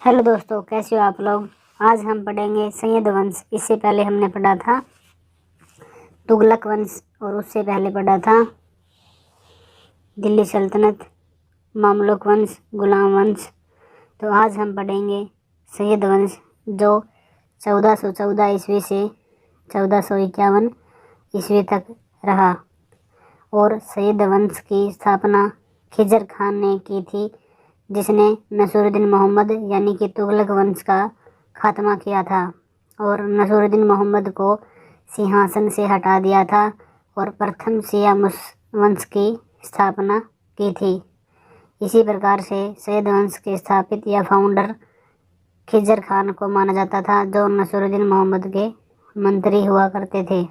Hello दोस्तों, कैसे हो आप लोग। आज हम पढ़ेंगे सैयद वंश। इससे पहले हमने पढ़ा था तुगलक वंश और उससे पहले पढ़ा था दिल्ली सल्तनत, मामलुक वंश, गुलाम वंश। तो आज हम पढ़ेंगे सैयद वंश जो 1414 ईस्वी से 1451 ईस्वी तक रहा। और सैयद वंश की स्थापना खिजर खान ने की थी, जिसने नसीरुद्दीन मोहम्मद यानी कि तुगलक वंश का खात्मा किया था और नसीरुद्दीन मोहम्मद को सिंहासन से हटा दिया था और प्रथम शिया वंश की स्थापना की थी। इसी प्रकार से सैयद वंश के स्थापित या फाउंडर खिजर खान को माना जाता था, जो नसीरुद्दीन मोहम्मद के मंत्री हुआ करते थे।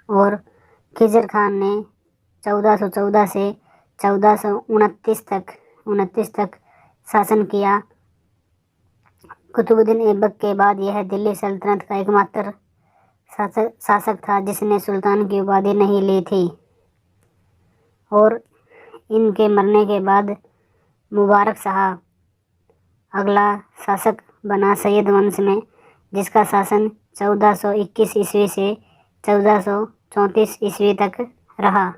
और खिजर खान ने 1414 से 1429 तक शासन किया। कुतुबुद्दीन ऐबक के बाद यह दिल्ली सल्तनत का एकमात्र शासक था जिसने सुल्तान की उपाधि नहीं ली थी। और इनके मरने के बाद मुबारक शाह अगला शासक बना सैयद वंश में, जिसका शासन 1421 ईस्वी से 1434 ईस्वी तक रहा।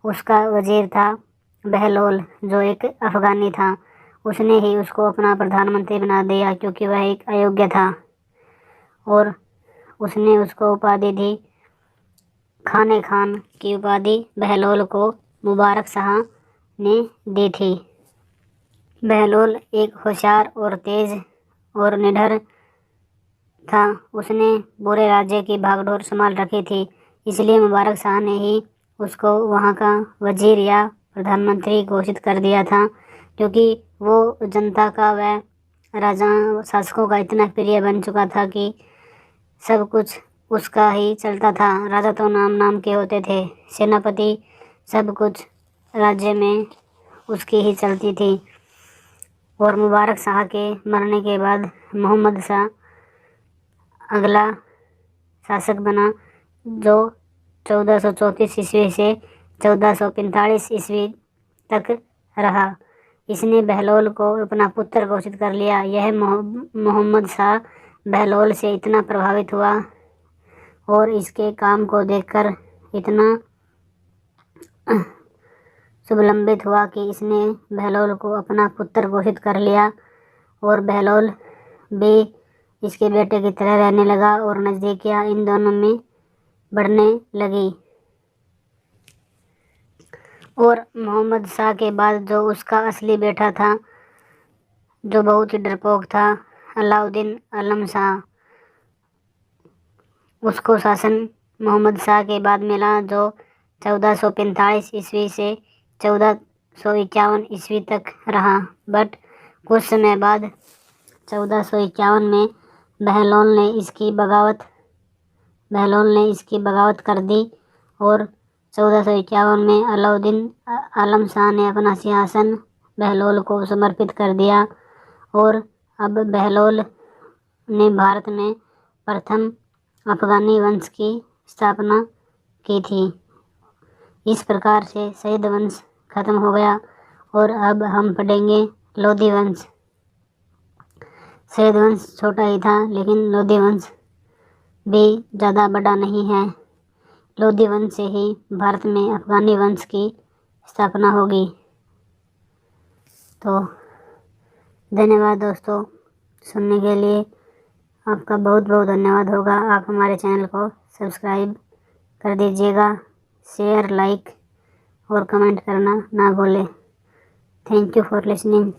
उसका वजीर था बहलोल, जो एक अफगानी था। उसने ही उसको अपना प्रधानमंत्री बना दिया क्योंकि वह एक अयोग्य था। और उसने उसको उपाधि दी खाने खान की उपाधि बहलोल को मुबारक शाह ने दी थी। बहलोल एक होशियार और तेज और निडर था। उसने पूरे राज्य की भागदौड़ संभाल रखी थी, इसलिए मुबारक शाह ने ही उसको वहाँ का वजीर या प्रधानमंत्री घोषित कर दिया था, क्योंकि वो जनता का व राजा शासकों का इतना प्रिय बन चुका था कि सब कुछ उसका ही चलता था। राजा तो नाम के होते थे, सेनापति सब कुछ राज्य में उसकी ही चलती थी। और मुबारक शाह के मरने के बाद मोहम्मद शाह अगला शासक बना, जो 1434 ईस्वी से 1445 ईस्वी तक रहा। इसने बहलोल को अपना पुत्र घोषित कर लिया। यह मोहम्मद शाह बहलोल से इतना प्रभावित हुआ और इसके काम को देखकर इतना शुभलंबित हुआ कि इसने बहलोल को अपना पुत्र घोषित कर लिया। और बहलोल भी इसके बेटे की तरह रहने लगा और नज़दीकियाँ इन दोनों में बढ़ने लगी। और मोहम्मद शाह के बाद जो उसका असली बेटा था, जो बहुत ही डरपोक था, अलाउद्दीन आलम शाह, उसको शासन मोहम्मद शाह के बाद मिला, जो 1445 ईस्वी से 1451 ईस्वी तक रहा। बट कुछ समय बाद 1451 में बहलोल ने इसकी बगावत कर दी और 1451 में अलाउद्दीन आलम शाह ने अपना सिंहासन बहलोल को समर्पित कर दिया। और अब बहलोल ने भारत में प्रथम अफगानी वंश की स्थापना की थी। इस प्रकार से सैयद वंश खत्म हो गया। और अब हम पढ़ेंगे लोधी वंश। सैयद वंश छोटा ही था, लेकिन लोधी वंश भी ज़्यादा बड़ा नहीं है। लोधी वंश से ही भारत में अफगानी वंश की स्थापना होगी। तो धन्यवाद दोस्तों, सुनने के लिए आपका बहुत बहुत धन्यवाद होगा। आप हमारे चैनल को सब्सक्राइब कर दीजिएगा, शेयर, लाइक और कमेंट करना ना भूलें। Thank you for listening.